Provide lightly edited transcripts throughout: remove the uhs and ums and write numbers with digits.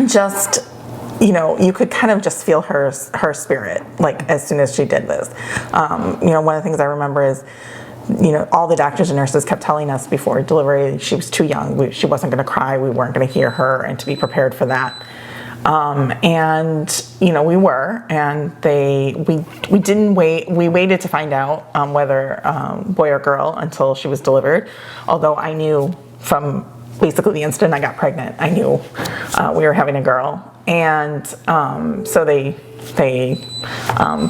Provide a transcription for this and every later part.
just, you could kind of just feel her spirit, like as soon as she did this. One of the things I remember is, all the doctors and nurses kept telling us before delivery she was too young. She wasn't going to cry. We weren't going to hear her, and to be prepared for that. We were, and we didn't wait. We waited to find out whether boy or girl until she was delivered. Although I knew from basically the instant I got pregnant, I knew we were having a girl. And so they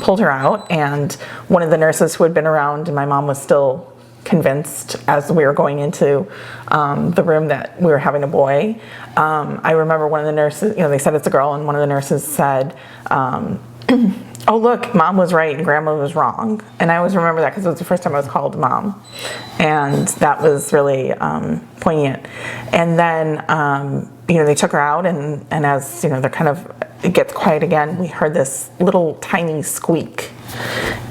pulled her out, and one of the nurses who had been around, and my mom was still convinced as we were going into the room that we were having a boy. I remember one of the nurses, they said it's a girl, and one of the nurses said, oh, look, mom was right and grandma was wrong. And I always remember that because it was the first time I was called mom. And that was really poignant. And then, they took her out, and as, they're kind of, it gets quiet again, we heard this little tiny squeak.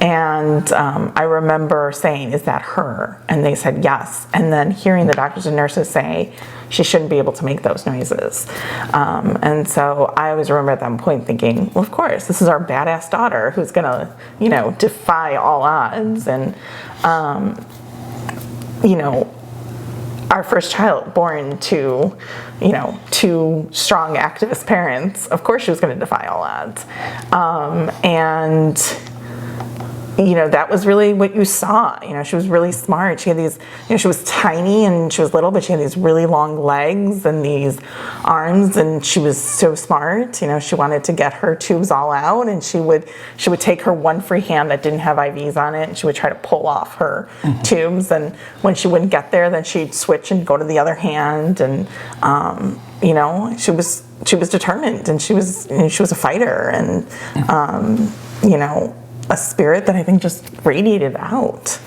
And I remember saying, is that her? And they said yes. And then hearing the doctors and nurses say she shouldn't be able to make those noises. And so I always remember at that point thinking, well, of course, this is our badass daughter who's going to, defy all odds. And, our first child born to, two strong activist parents, of course she was going to defy all odds. That was really what you saw. She was really smart. She had these, she was tiny and she was little, but she had these really long legs and these arms, and she was so smart. She wanted to get her tubes all out, and she would take her one free hand that didn't have IVs on it, and she would try to pull off her tubes. And when she wouldn't get there, then she'd switch and go to the other hand. And she was determined, and she was a fighter, and a spirit that I think just radiated out.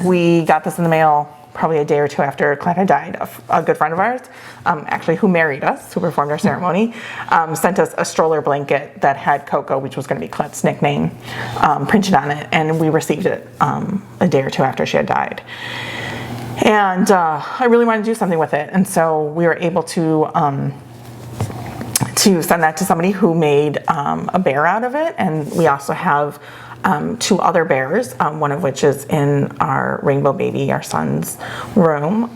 We got this in the mail probably a day or two after Colette had died. A good friend of ours, actually who married us, who performed our ceremony, sent us a stroller blanket that had Coco, which was going to be Colette's nickname, printed on it, and we received it a day or two after she had died. And I really wanted to do something with it, and so we were able to send that to somebody who made a bear out of it. And we also have two other bears, one of which is in our rainbow baby, our son's room,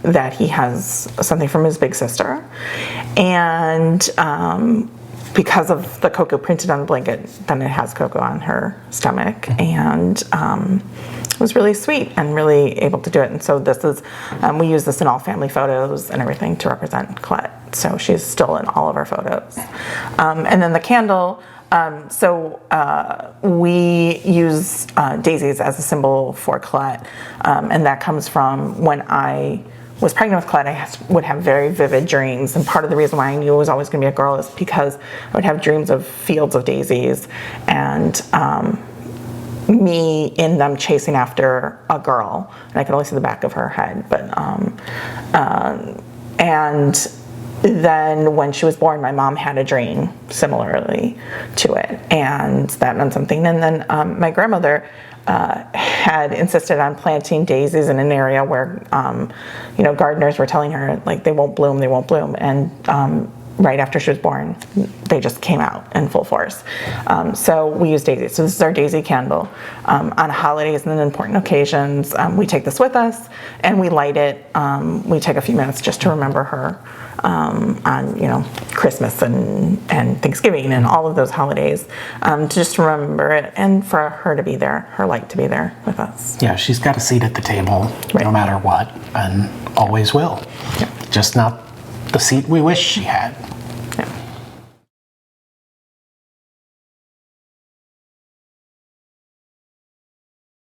that he has something from his big sister. And because of the Coco printed on the blanket, then it has Coco on her stomach. And it was really sweet and really able to do it. And so this is, we use this in all family photos and everything to represent Colette. So she's still in all of our photos. And then the candle, we use daisies as a symbol for Colette. And that comes from when I was pregnant with Colette, I would have very vivid dreams. And part of the reason why I knew it was always going to be a girl is because I would have dreams of fields of daisies and me in them chasing after a girl. And I could only see the back of her head. But and then when she was born, my mom had a dream similarly to it, and that meant something. And then my grandmother had insisted on planting daisies in an area where, gardeners were telling her, like, they won't bloom. And right after she was born, they just came out in full force. So we use daisies. So this is our daisy candle. On holidays and important occasions, we take this with us and we light it. We take a few minutes just to remember her on, Christmas and Thanksgiving and all of those holidays, to just remember it and for her to be there, her light to be there with us. Yeah, she's got a seat at the table, right, no matter what, and always will. Yeah. Just not the seat we wish she had.